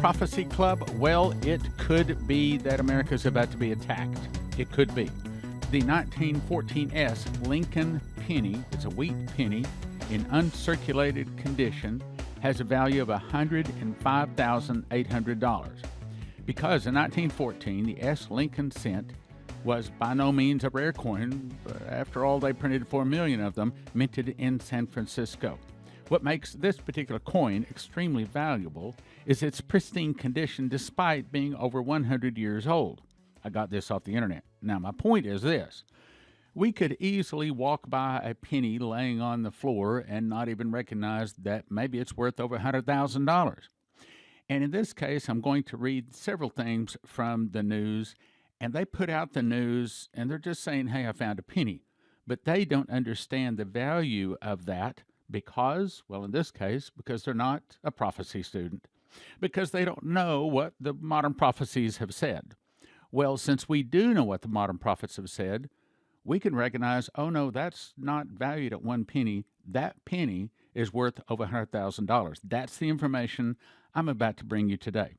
Prophecy Club? Well, it could be that America's about to be attacked. It could be. The 1914 Lincoln penny, it's a wheat penny, in uncirculated condition, has a value of $105,800. Because in 1914, the S. Lincoln cent was by no means a rare coin. After all, they printed 4 million of them, minted in San Francisco. What makes this particular coin extremely valuable is its pristine condition despite being over 100 years old. I got this off the internet. Now, my point is this. We could easily walk by a penny laying on the floor and not even recognize that maybe it's worth over $100,000. And in this case, I'm going to read several things from the news, and they put out the news, and they're just saying, hey, I found a penny. But they don't understand the value of that because, well, in this case, because they're not a prophecy student, because they don't know what the modern prophecies have said. Well, since we do know what the modern prophets have said, we can recognize, oh no, that's not valued at 1 penny. That penny is worth over $100,000. That's the information I'm about to bring you today.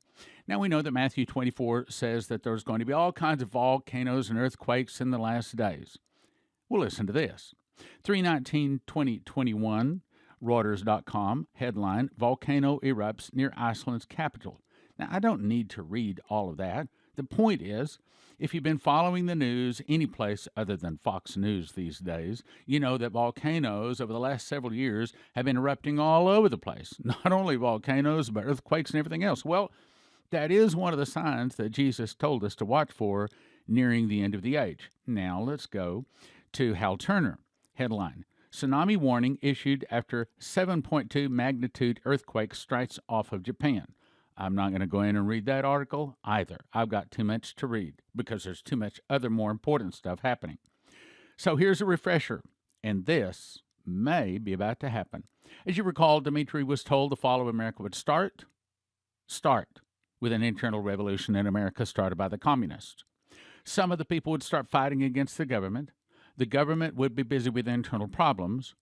Now we know that Matthew 24 says that there's going to be all kinds of volcanoes and earthquakes in the last days. Well, listen to this. 3/19/2021, Reuters.com, headline, Volcano erupts near Iceland's capital. Now, I don't need to read all of that. The point is, if you've been following the news any place other than Fox News these days, you know that volcanoes over the last several years have been erupting all over the place. Not only volcanoes, but earthquakes and everything else. Well, that is one of the signs that Jesus told us to watch for nearing the end of the age. Now let's go to Hal Turner. Headline, Tsunami warning issued after 7.2 magnitude earthquake strikes off of Japan. I'm not going to go in and read that article either. I've got too much to read because there's too much other more important stuff happening. So here's a refresher, and this may be about to happen. As you recall, Dmitry was told the fall of America would start with an internal revolution in America started by the communists. Some of the people would start fighting against the government. The government would be busy with internal problems.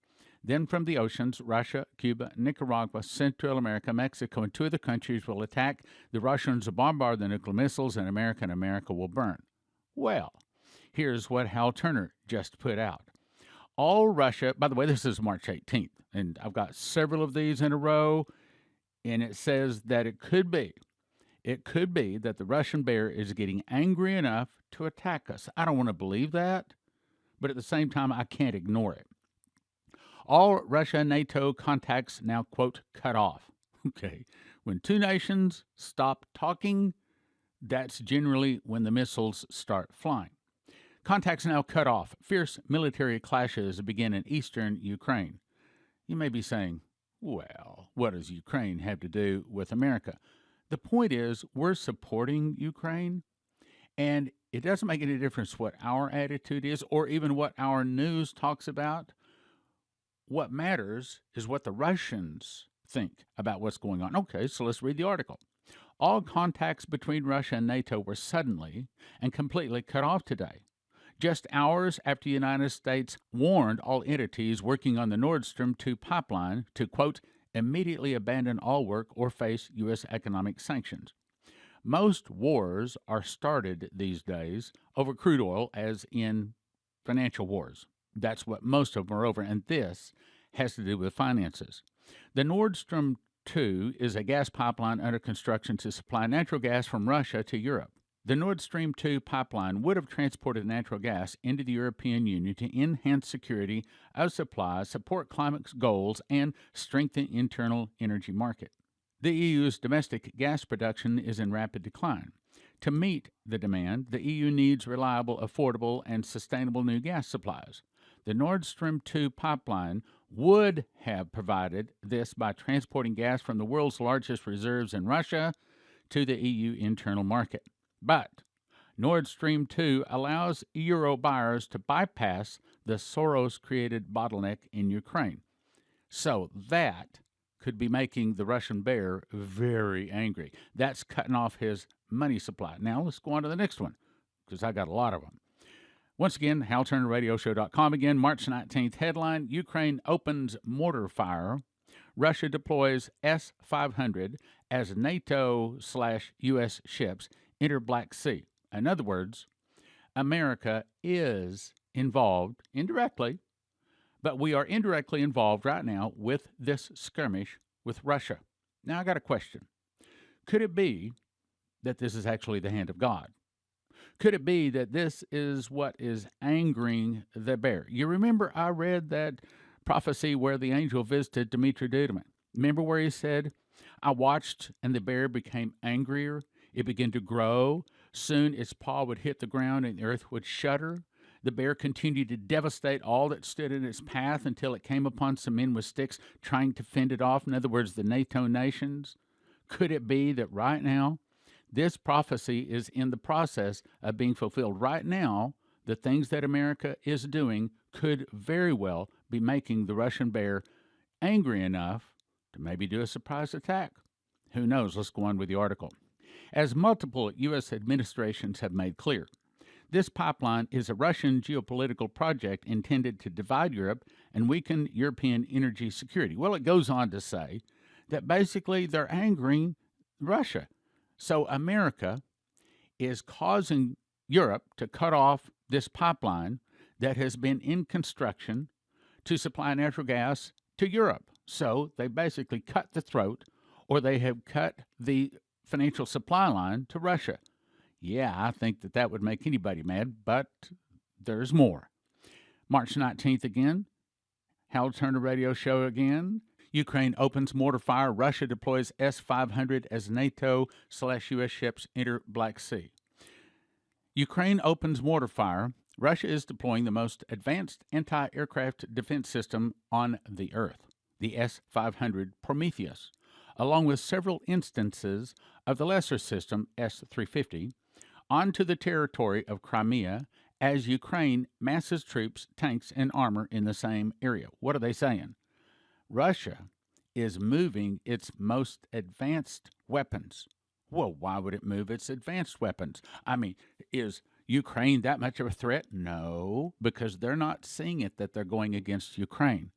Then from the oceans, Russia, Cuba, Nicaragua, Central America, Mexico, and 2 other countries will attack. The Russians will bombard the nuclear missiles, and America will burn. Well, here's what Hal Turner just put out. All Russia, by the way, this is March 18th, and I've got several of these in a row, and it says that it could be that the Russian bear is getting angry enough to attack us. I don't want to believe that, but at the same time, I can't ignore it. All Russia and NATO contacts now, quote, cut off. Okay. When 2 nations stop talking, that's generally when the missiles start flying. Contacts now cut off. Fierce military clashes begin in eastern Ukraine. You may be saying, well, what does Ukraine have to do with America? The point is, we're supporting Ukraine, and it doesn't make any difference what our attitude is or even what our news talks about. What matters is what the Russians think about what's going on. Okay, so let's read the article. All contacts between Russia and NATO were suddenly and completely cut off today, just hours after the United States warned all entities working on the Norstem pipeline to, quote, immediately abandon all work or face U.S. economic sanctions. Most wars are started these days over crude oil, as in financial wars. That's what most of them are over, and this has to do with finances. The Nord Stream 2 is a gas pipeline under construction to supply natural gas from Russia to Europe. The Nord Stream 2 pipeline would have transported natural gas into the European Union to enhance security of supply, support climate goals, and strengthen internal energy market. The EU's domestic gas production is in rapid decline. To meet the demand, the EU needs reliable, affordable, and sustainable new gas supplies. The Nord Stream 2 pipeline would have provided this by transporting gas from the world's largest reserves in Russia to the EU internal market. But Nord Stream 2 allows Euro buyers to bypass the Soros-created bottleneck in Ukraine. So that could be making the Russian bear very angry. That's cutting off his money supply. Now let's go on to the next one, because I got a lot of them. Once again, HalTurnerRadioShow.com again, March 19th, headline, Ukraine opens mortar fire. Russia deploys S-500 as NATO/U.S. ships enter Black Sea. In other words, America is involved indirectly, but we are indirectly involved right now with this skirmish with Russia. Now, I got a question. Could it be that this is actually the hand of God? Could it be that this is what is angering the bear? You remember I read that prophecy where the angel visited Dmitri Duduman. Remember where he said, I watched and the bear became angrier. It began to grow. Soon its paw would hit the ground and the earth would shudder. The bear continued to devastate all that stood in its path until it came upon some men with sticks trying to fend it off. In other words, the NATO nations. Could it be that right now, this prophecy is in the process of being fulfilled? Right now, the things that America is doing could very well be making the Russian bear angry enough to maybe do a surprise attack. Who knows? Let's go on with the article. As multiple U.S. administrations have made clear, this pipeline is a Russian geopolitical project intended to divide Europe and weaken European energy security. Well, it goes on to say that basically they're angering Russia. So America is causing Europe to cut off this pipeline that has been in construction to supply natural gas to Europe. So they basically cut the throat, or they have cut the financial supply line to Russia. Yeah, I think that would make anybody mad, but there's more. March 19th again, Hal Turner radio show again. Ukraine opens mortar fire. Russia deploys S-500 as NATO/U.S. ships enter Black Sea. Ukraine opens mortar fire. Russia is deploying the most advanced anti-aircraft defense system on the earth, the S-500 Prometheus, along with several instances of the lesser system, S-350, onto the territory of Crimea as Ukraine masses troops, tanks, and armor in the same area. What are they saying? Russia is moving its most advanced weapons. Well, why would it move its advanced weapons? I mean, is Ukraine that much of a threat? No, because they're not seeing it that they're going against Ukraine.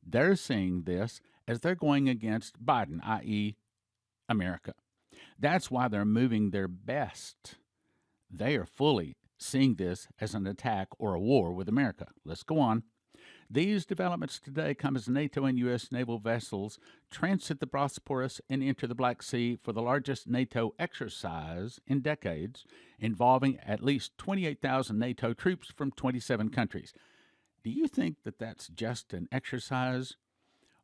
They're seeing this as they're going against Biden, i.e., America. That's why they're moving their best. They are fully seeing this as an attack or a war with America. Let's go on. These developments today come as NATO and U.S. naval vessels transit the Bosporus and enter the Black Sea for the largest NATO exercise in decades, involving at least 28,000 NATO troops from 27 countries. Do you think that that's just an exercise?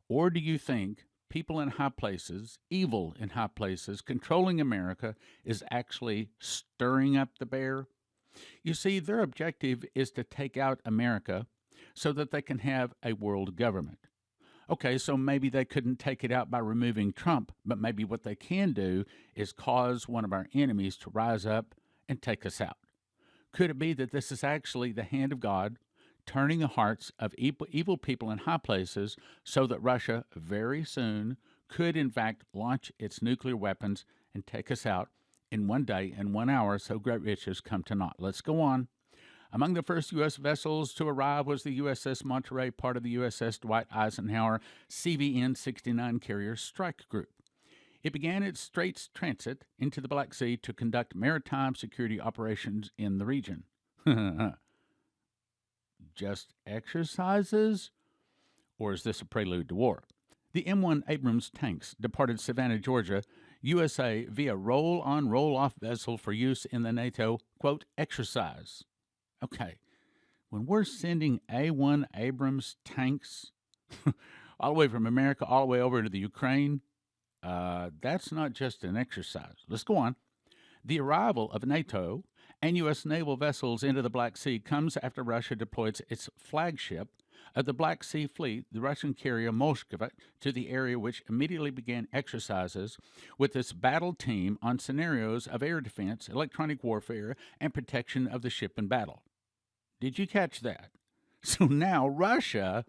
Or do you think people in high places, evil in high places, controlling America is actually stirring up the bear? You see, their objective is to take out America so that they can have a world government. Okay, so maybe they couldn't take it out by removing Trump, but maybe what they can do is cause one of our enemies to rise up and take us out. Could it be that this is actually the hand of God turning the hearts of evil people in high places so that Russia very soon could in fact launch its nuclear weapons and take us out in one day and 1 hour, so great riches come to naught? Let's go on. Among the first U.S. vessels to arrive was the USS Monterey, part of the USS Dwight Eisenhower CVN-69 carrier strike group. It began its Straits transit into the Black Sea to conduct maritime security operations in the region. Just exercises? Or is this a prelude to war? The M1 Abrams tanks departed Savannah, Georgia, USA via roll-on, roll-off vessel for use in the NATO, quote, exercise. Okay, when we're sending A1 Abrams tanks all the way from America all the way over to the Ukraine, that's not just an exercise. Let's go on. The arrival of NATO and U.S. naval vessels into the Black Sea comes after Russia deployed its flagship of the Black Sea Fleet, the Russian carrier Moskva, to the area, which immediately began exercises with its battle team on scenarios of air defense, electronic warfare, and protection of the ship in battle. Did you catch that? So now Russia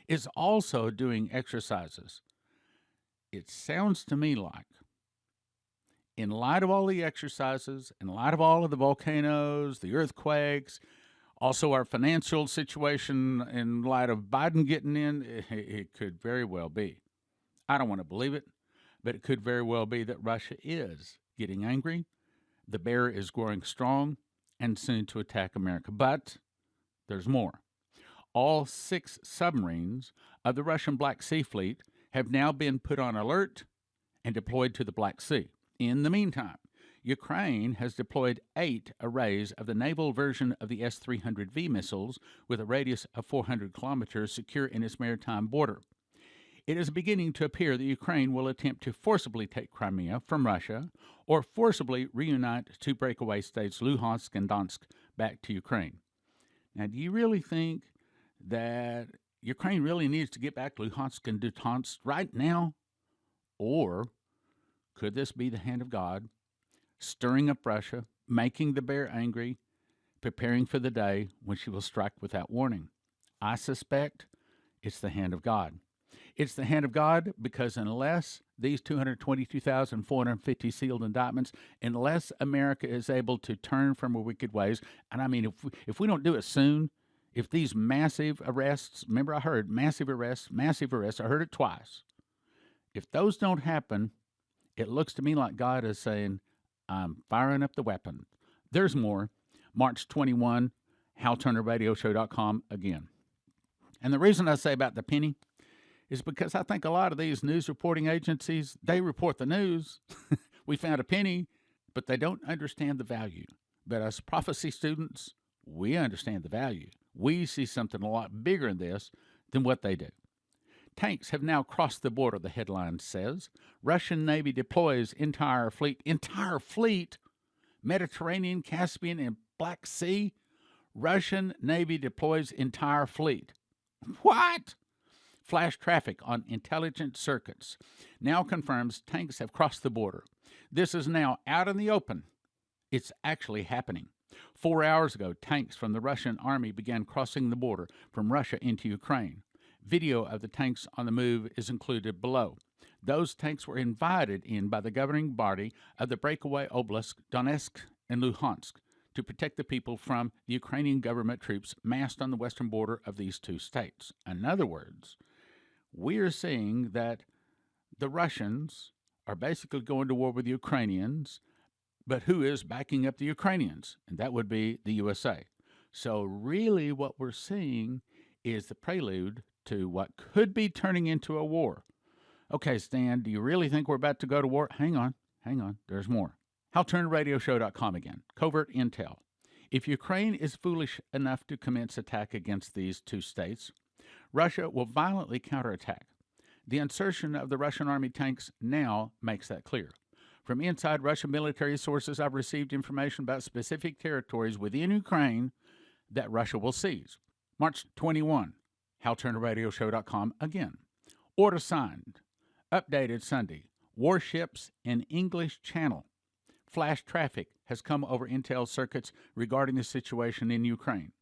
is also doing exercises. It sounds to me like, in light of all the exercises, in light of all of the volcanoes, the earthquakes, also our financial situation, in light of Biden getting in, it could very well be. I don't want to believe it, but it could very well be that Russia is getting angry. The bear is growing strong and soon to attack America. But there's more. All 6 submarines of the Russian Black Sea Fleet have now been put on alert and deployed to the Black Sea. In the meantime, Ukraine has deployed 8 arrays of the naval version of the S-300V missiles with a radius of 400 kilometers secure in its maritime border. It is beginning to appear that Ukraine will attempt to forcibly take Crimea from Russia or forcibly reunite 2 breakaway states, Luhansk and Donetsk, back to Ukraine. Now, do you really think that Ukraine really needs to get back Luhansk and Donetsk right now? Or could this be the hand of God stirring up Russia, making the bear angry, preparing for the day when she will strike without warning? I suspect it's the hand of God. It's the hand of God because unless these 222,450 sealed indictments, unless America is able to turn from her wicked ways, and I mean, if we don't do it soon, if these massive arrests, remember I heard massive arrests, I heard it twice. If those don't happen, it looks to me like God is saying, I'm firing up the weapon. There's more. March 21, HalTurnerRadioShow.com again. And the reason I say about the penny is because I think a lot of these news reporting agencies, they report the news. We found a penny, but they don't understand the value. But as prophecy students, we understand the value. We see something a lot bigger in this than what they do. Tanks have now crossed the border, the headline says. Russian Navy deploys entire fleet, Mediterranean, Caspian, and Black Sea. Russian Navy deploys entire fleet. What? Flash traffic on intelligence circuits now confirms tanks have crossed the border. This is now out in the open. It's actually happening. 4 hours ago, tanks from the Russian army began crossing the border from Russia into Ukraine. Video of the tanks on the move is included below. Those tanks were invited in by the governing body of the breakaway Oblast, Donetsk, and Luhansk to protect the people from the Ukrainian government troops massed on the western border of these 2 states. In other words, we are seeing that the Russians are basically going to war with the Ukrainians, but who is backing up the Ukrainians? And that would be the USA. So really what we're seeing is the prelude to what could be turning into a war. Okay, Stan, do you really think we're about to go to war? Hang on, there's more. HalTurnerRadioShow.com again. Covert intel. If Ukraine is foolish enough to commence attack against these 2 states, Russia will violently counterattack. The insertion of the Russian army tanks now makes that clear. From inside Russian military sources, I've received information about specific territories within Ukraine that Russia will seize. March 21, HalTurnerRadioShow.com again. Order signed. Updated Sunday. Warships in English Channel. Flash traffic has come over intel circuits regarding the situation in Ukraine.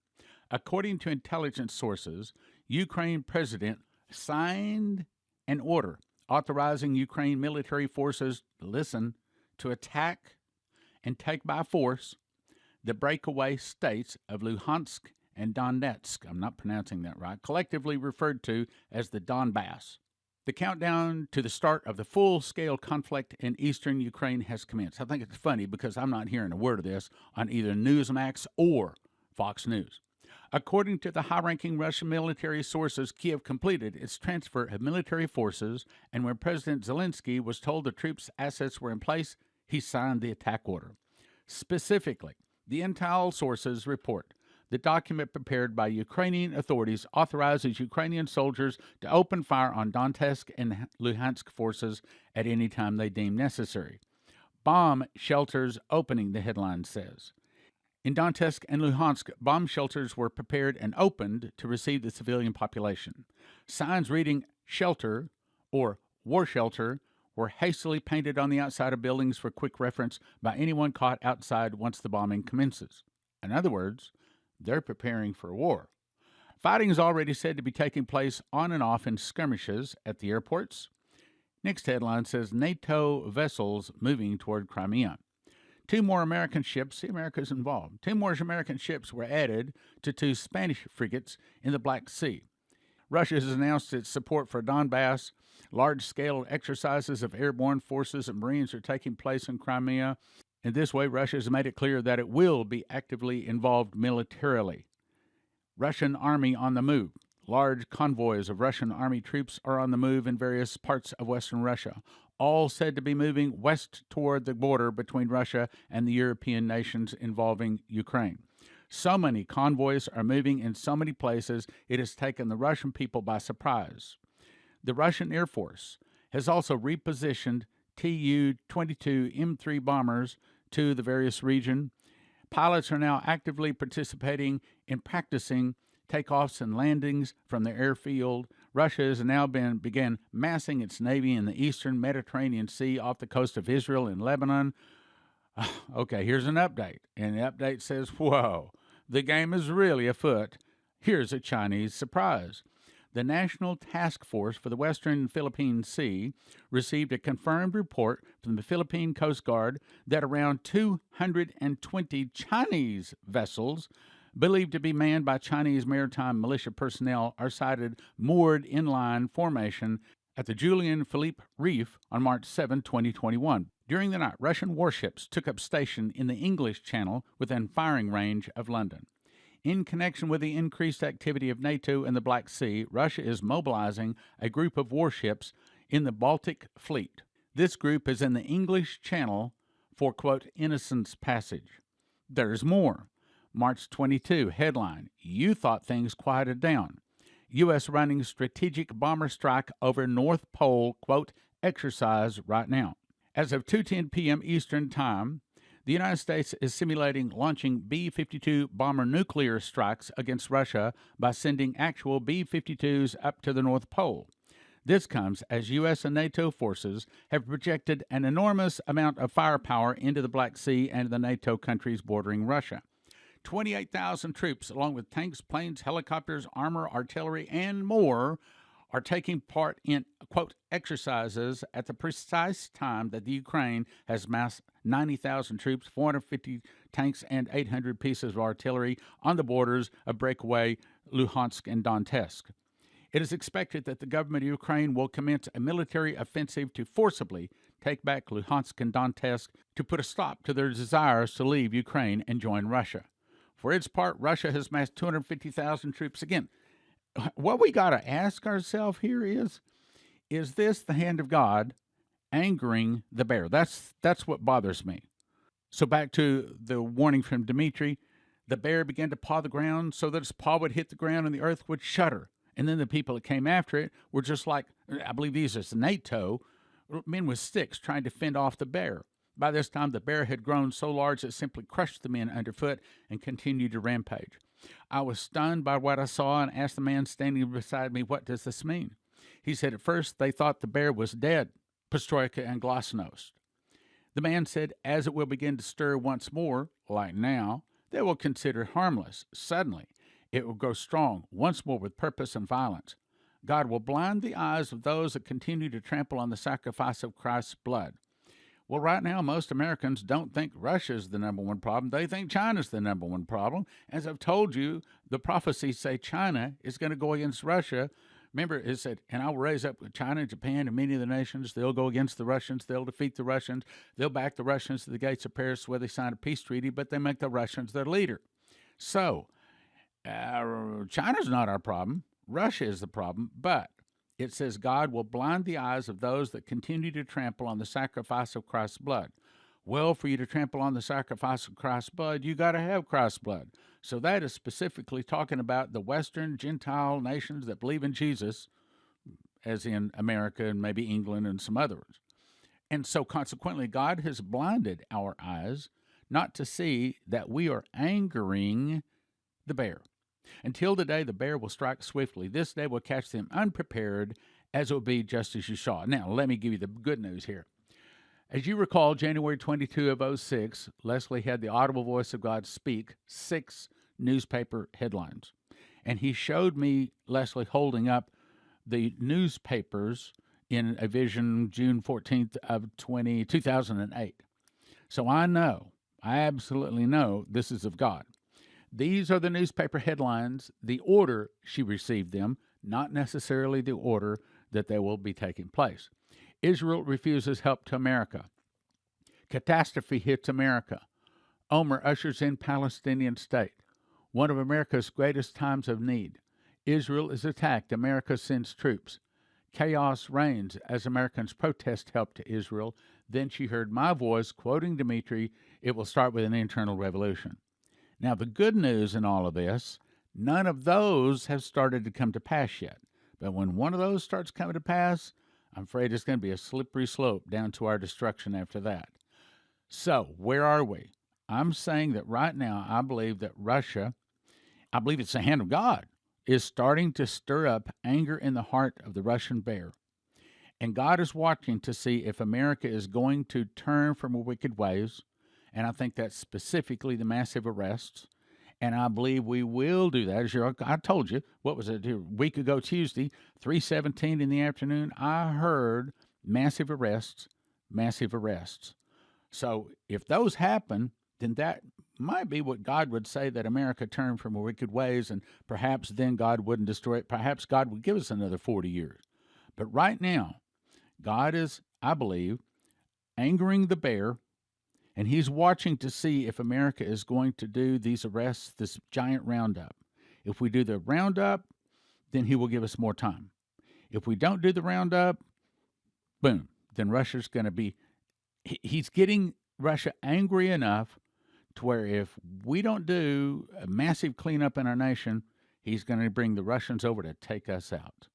According to intelligence sources, Ukraine president signed an order authorizing Ukraine military forces, to attack and take by force the breakaway states of Luhansk and Donetsk, I'm not pronouncing that right, collectively referred to as the Donbass. The countdown to the start of the full-scale conflict in eastern Ukraine has commenced. I think it's funny because I'm not hearing a word of this on either Newsmax or Fox News. According to the high-ranking Russian military sources, Kiev completed its transfer of military forces, and when President Zelensky was told the troops' assets were in place, he signed the attack order. Specifically, the intel sources report the document prepared by Ukrainian authorities authorizes Ukrainian soldiers to open fire on Donetsk and Luhansk forces at any time they deem necessary. Bomb shelters opening, the headline says. In Donetsk and Luhansk, bomb shelters were prepared and opened to receive the civilian population. Signs reading shelter or war shelter were hastily painted on the outside of buildings for quick reference by anyone caught outside once the bombing commences. In other words, they're preparing for war. Fighting is already said to be taking place on and off in skirmishes at the airports. Next headline says NATO vessels moving toward Crimea. 2 more American ships, see, America's involved. 2 more American ships were added to 2 Spanish frigates in the Black Sea. Russia has announced its support for Donbass. Large-scale exercises of airborne forces and Marines are taking place in Crimea. In this way, Russia has made it clear that it will be actively involved militarily. Russian army on the move. Large convoys of Russian army troops are on the move in various parts of western Russia, all said to be moving west toward the border between Russia and the European nations involving Ukraine. So many convoys are moving in so many places, it has taken the Russian people by surprise. The Russian Air Force has also repositioned Tu-22 M3 bombers to the various regions. Pilots are now actively participating in practicing takeoffs and landings from the airfield. Russia has now began massing its navy in the eastern Mediterranean Sea off the coast of Israel and Lebanon. Okay, here's an update. And the update says, whoa, the game is really afoot. Here's a Chinese surprise. The National Task Force for the Western Philippine Sea received a confirmed report from the Philippine Coast Guard that around 220 Chinese vessels believed to be manned by Chinese maritime militia personnel are sighted moored in line formation at the Julian Philippe Reef on March 7, 2021. During the night, Russian warships took up station in the English Channel within firing range of London. In connection with the increased activity of NATO in the Black Sea, Russia is mobilizing a group of warships in the Baltic Fleet. This group is in the English Channel for, quote, Innocence Passage. There's more. March 22, headline, You Thought Things Quieted Down. U.S. running strategic bomber strike over North Pole, quote, exercise right now. As of 2:10 p.m. Eastern Time, the United States is simulating launching B-52 bomber nuclear strikes against Russia by sending actual B-52s up to the North Pole. This comes as U.S. and NATO forces have projected an enormous amount of firepower into the Black Sea and the NATO countries bordering Russia. 28,000 troops, along with tanks, planes, helicopters, armor, artillery, and more, are taking part in, quote, exercises at the precise time that the Ukraine has massed 90,000 troops, 450 tanks, and 800 pieces of artillery on the borders of breakaway Luhansk and Donetsk. It is expected that the government of Ukraine will commence a military offensive to forcibly take back Luhansk and Donetsk to put a stop to their desires to leave Ukraine and join Russia. For its part, Russia has massed 250,000 troops. Again, what we got to ask ourselves here is this the hand of God angering the bear? That's what bothers me. So back to the warning from Dmitry, the bear began to paw the ground so that its paw would hit the ground and the earth would shudder. And then the people that came after it were just like, I believe these are NATO, men with sticks trying to fend off the bear. By this time, the bear had grown so large it simply crushed the men underfoot and continued to rampage. I was stunned by what I saw and asked the man standing beside me, what does this mean? He said at first they thought the bear was dead, Pestroika and Glasnost. The man said, as it will begin to stir once more, like now, they will consider it harmless. Suddenly, it will grow strong, once more with purpose and violence. God will blind the eyes of those that continue to trample on the sacrifice of Christ's blood. Well, right now, most Americans don't think Russia's the number one problem. They think China's the number one problem. As I've told you, the prophecies say China is going to go against Russia. Remember, it said, and I will raise up China, Japan, and many of the nations. They'll go against the Russians. They'll defeat the Russians. They'll back the Russians to the gates of Paris where they sign a peace treaty, but they make the Russians their leader. So, China's not our problem. Russia is the problem, but it says God will blind the eyes of those that continue to trample on the sacrifice of Christ's blood. Well, for you to trample on the sacrifice of Christ's blood, you got to have Christ's blood. So that is specifically talking about the Western Gentile nations that believe in Jesus, as in America and maybe England and some others. And so consequently, God has blinded our eyes not to see that we are angering the bear. Until the day the bear will strike swiftly, this day will catch them unprepared, as it will be just as you saw. Now, let me give you the good news here. As you recall, January 22 of 2006, Leslie had the audible voice of God speak 6 newspaper headlines. And he showed me, Leslie, holding up the newspapers in a vision June 14th of 2008. So I absolutely know this is of God. These are the newspaper headlines, the order she received them, not necessarily the order that they will be taking place. Israel refuses help to America. Catastrophe hits America. Omer ushers in Palestinian state. One of America's greatest times of need. Israel is attacked. America sends troops. Chaos reigns as Americans protest help to Israel. Then she heard my voice quoting Dmitri, "It will start with an internal revolution." Now, the good news in all of this, none of those have started to come to pass yet. But when one of those starts coming to pass, I'm afraid it's going to be a slippery slope down to our destruction after that. So, where are we? I'm saying that right now, I believe that Russia, I believe it's the hand of God, is starting to stir up anger in the heart of the Russian bear. And God is watching to see if America is going to turn from her wicked ways. And I think that's specifically the massive arrests. And I believe we will do that. I told you, what was it, a week ago Tuesday, 3:17 in the afternoon, I heard massive arrests. So if those happen, then that might be what God would say, that America turned from her wicked ways, and perhaps then God wouldn't destroy it. Perhaps God would give us another 40 years. But right now, God is, I believe, angering the bear, and he's watching to see if America is going to do these arrests, this giant roundup. If we do the roundup, then he will give us more time. If we don't do the roundup, boom, then Russia's going to be, he's getting Russia angry enough to where if we don't do a massive cleanup in our nation, he's going to bring the Russians over to take us out.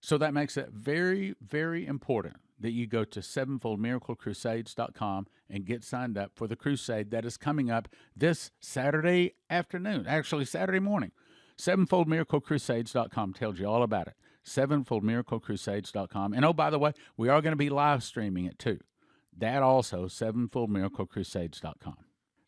So that makes it very, very important that you go to sevenfoldmiraclecrusades.com and get signed up for the crusade that is coming up this Saturday afternoon, actually Saturday morning. Sevenfoldmiraclecrusades.com tells you all about it. Sevenfoldmiraclecrusades.com. And oh, by the way, we are going to be live streaming it too. That also, sevenfoldmiraclecrusades.com.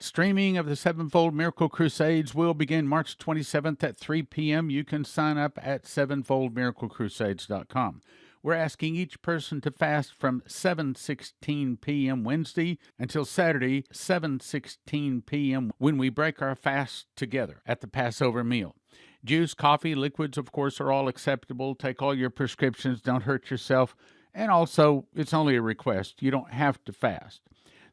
Streaming of the Sevenfold Miracle Crusades will begin March 27th at 3 p.m. You can sign up at sevenfoldmiraclecrusades.com. We're asking each person to fast from 7:16 p.m. Wednesday until Saturday, 7:16 p.m. when we break our fast together at the Passover meal. Juice, coffee, liquids, of course, are all acceptable. Take all your prescriptions. Don't hurt yourself. And also, it's only a request. You don't have to fast.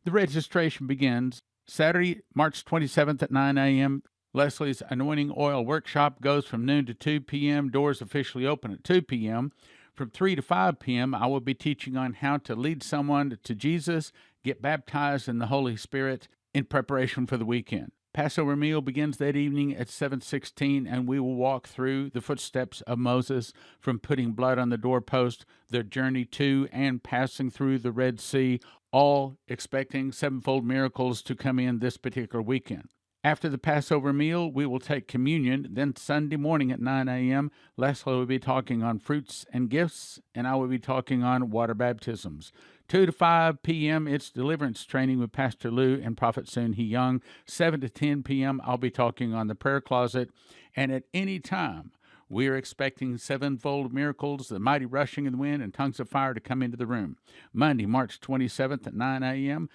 The registration begins Saturday, March 27th at 9 a.m. Leslie's Anointing Oil Workshop goes from noon to 2 p.m. Doors officially open at 2 p.m. From 3 to 5 p.m., I will be teaching on how to lead someone to Jesus, get baptized in the Holy Spirit in preparation for the weekend. Passover meal begins that evening at 7:16, and we will walk through the footsteps of Moses from putting blood on the doorpost, the journey to and passing through the Red Sea, all expecting sevenfold miracles to come in this particular weekend. After the Passover meal, we will take communion. Then Sunday morning at 9 a.m., Leslie will be talking on fruits and gifts, and I will be talking on water baptisms. 2 to 5 p.m., it's deliverance training with Pastor Lou and Prophet Soon He Young. 7 to 10 p.m., I'll be talking on the prayer closet. And at any time, we are expecting sevenfold miracles, the mighty rushing of the wind, and tongues of fire to come into the room. Monday, March 27th at 9 a.m.,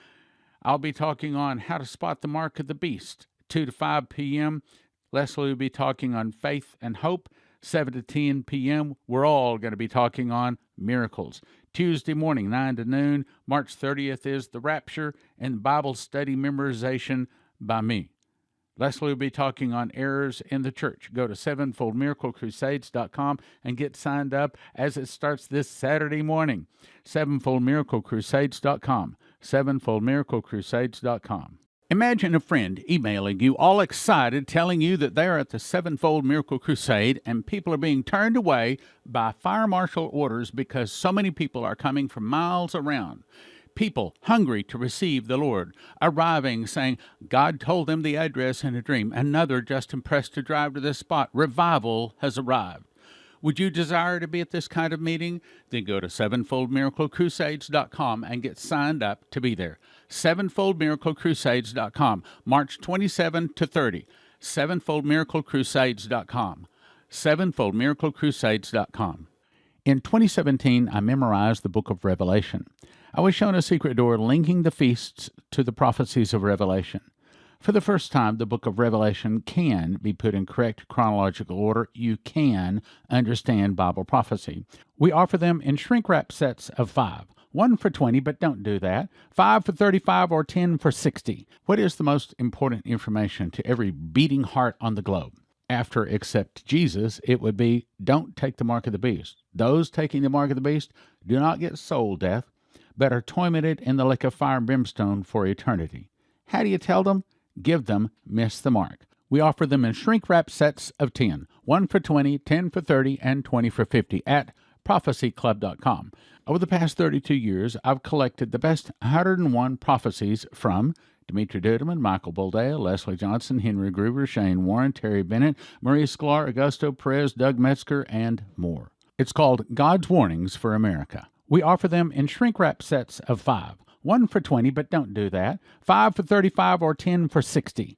I'll be talking on how to spot the mark of the beast. 2 to 5 p.m., Leslie will be talking on faith and hope. 7 to 10 p.m., we're all going to be talking on miracles. Tuesday morning, 9 to noon, March 30th is the rapture and Bible study memorization by me. Leslie will be talking on errors in the church. Go to sevenfoldmiraclecrusades.com and get signed up as it starts this Saturday morning. Sevenfoldmiraclecrusades.com. Sevenfoldmiraclecrusades.com. Imagine a friend emailing you all excited, telling you that they're at the Sevenfold Miracle Crusade and people are being turned away by fire marshal orders because so many people are coming from miles around. People hungry to receive the Lord, arriving saying, God told them the address in a dream. Another just impressed to drive to this spot. Revival has arrived. Would you desire to be at this kind of meeting? Then go to sevenfoldmiraclecrusades.com and get signed up to be there. Sevenfoldmiraclecrusades.com, March 27 to 30. Sevenfoldmiraclecrusades.com. Sevenfoldmiraclecrusades.com. In 2017, I memorized the book of Revelation. I was shown a secret door linking the feasts to the prophecies of Revelation. For the first time, the book of Revelation can be put in correct chronological order. You can understand Bible prophecy. We offer them in shrink-wrap sets of 5. 1 for 20, but don't do that. 5 for 35 or 10 for 60. What is the most important information to every beating heart on the globe? After accept Jesus, it would be, don't take the mark of the beast. Those taking the mark of the beast do not get soul death, but are tormented in the lake of fire and brimstone for eternity. How do you tell them? Give them miss the mark. We offer them in shrink-wrap sets of 10. 1 for 20, 10 for 30, and 20 for 50 at prophecyclub.com. Over the past 32 years, I've collected the best 101 prophecies from Dimitri Duduman, Michael Boldea, Leslie Johnson, Henry Gruber, Shane Warren, Terry Bennett, Marie Sklar, Augusto Perez, Doug Metzger, and more. It's called God's Warnings for America. We offer them in shrink-wrap sets of 5. 1 for 20, but don't do that. 5 for 35 or 10 for 60.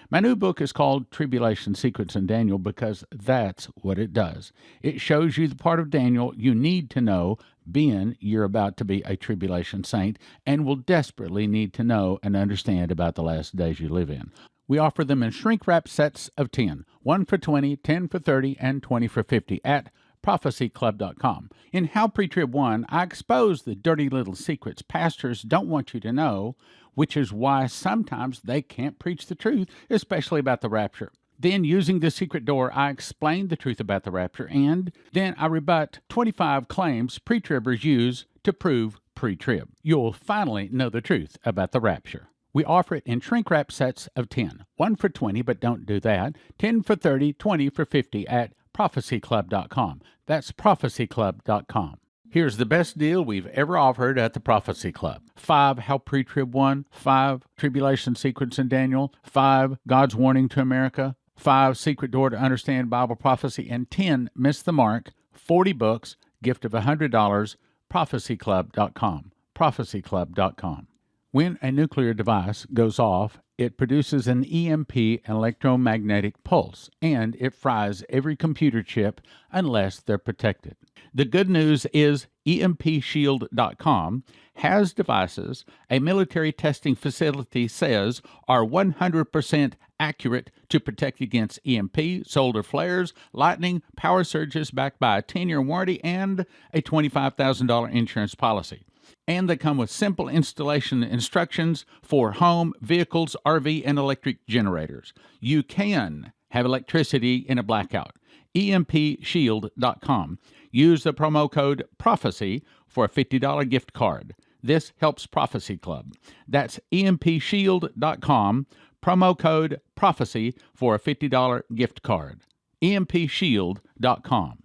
My new book is called Tribulation, Secrets in Daniel because that's what it does. It shows you the part of Daniel you need to know, being you're about to be a tribulation saint, and will desperately need to know and understand about the last days you live in. We offer them in shrink-wrap sets of 10. 1 for 20, 10 for 30, and 20 for 50 at prophecyclub.com. In How Pre-Trib 1, I expose the dirty little secrets pastors don't want you to know, which is why sometimes they can't preach the truth, especially about the rapture. Then, using the secret door, I explain the truth about the rapture, and then I rebut 25 claims pre-tribbers use to prove pre-trib. You'll finally know the truth about the rapture. We offer it in shrink-wrap sets of 10. 1 for 20, but don't do that. 10 for 30, 20 for 50 at prophecyclub.com. That's prophecyclub.com. Here's the best deal we've ever offered at the Prophecy Club. 5 How Pre-Trib 1, 5 Tribulation Secrets in Daniel, 5 God's Warning to America, 5 Secret Door to Understand Bible Prophecy, and 10 Miss the Mark, 40 books, gift of $100, prophecyclub.com, prophecyclub.com. When a nuclear device goes off, it produces an EMP, an electromagnetic pulse, and it fries every computer chip unless they're protected. The good news is EMPshield.com has devices a military testing facility says are 100% accurate to protect against EMP, solar flares, lightning, power surges backed by a 10-year warranty and a $25,000 insurance policy. And they come with simple installation instructions for home, vehicles, RV, and electric generators. You can have electricity in a blackout. EMPshield.com. Use the promo code PROPHECY for a $50 gift card. This helps Prophecy Club. That's EMPshield.com. Promo code PROPHECY for a $50 gift card. EMPshield.com.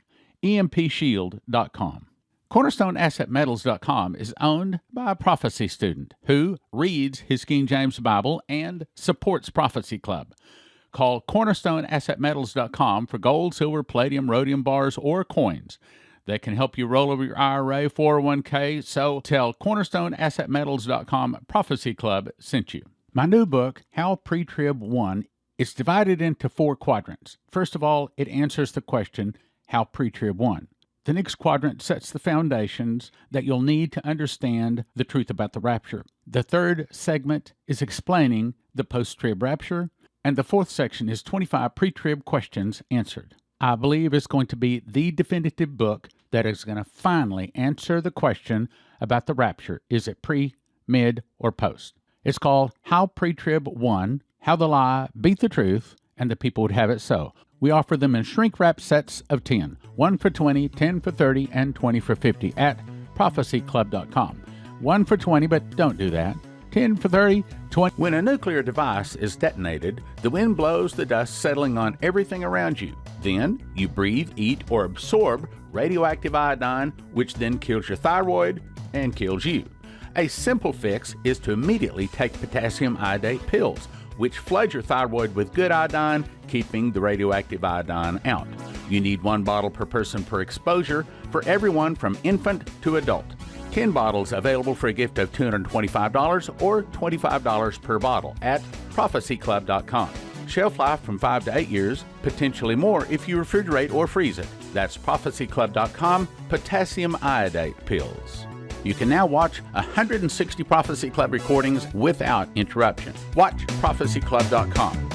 EMPshield.com. CornerstoneAssetMetals.com is owned by a prophecy student who reads his King James Bible and supports Prophecy Club. Call CornerstoneAssetMetals.com for gold, silver, palladium, rhodium bars, or coins. They can help you roll over your IRA, 401k, so tell CornerstoneAssetMetals.com Prophecy Club sent you. My new book, How Pre-Trib 1, is divided into 4 quadrants. First of all, it answers the question, How Pre-Trib 1? The next quadrant sets the foundations that you'll need to understand the truth about the rapture. The third segment is explaining the post-trib rapture, and the fourth section is 25 pre-trib questions answered. I believe it's going to be the definitive book that is going to finally answer the question about the rapture. Is it pre, mid, or post? It's called How Pre-Trib 1, How the Lie Beat the Truth, and the People Would Have It So. We offer them in shrink-wrap sets of 10, 1 for 20, 10 for 30, and 20 for 50 at prophecyclub.com. 1 for 20, but don't do that. 10 for 30, 20. When a nuclear device is detonated, the wind blows the dust settling on everything around you. Then you breathe, eat, or absorb radioactive iodine, which then kills your thyroid and kills you. A simple fix is to immediately take potassium iodate pills, which flood your thyroid with good iodine, keeping the radioactive iodine out. You need 1 bottle per person per exposure for everyone from infant to adult. 10 bottles available for a gift of $225 or $25 per bottle at prophecyclub.com. Shelf life from 5 to 8 years, potentially more if you refrigerate or freeze it. That's prophecyclub.com, potassium iodate pills. You can now watch 160 Prophecy Club recordings without interruption. Watch prophecyclub.com.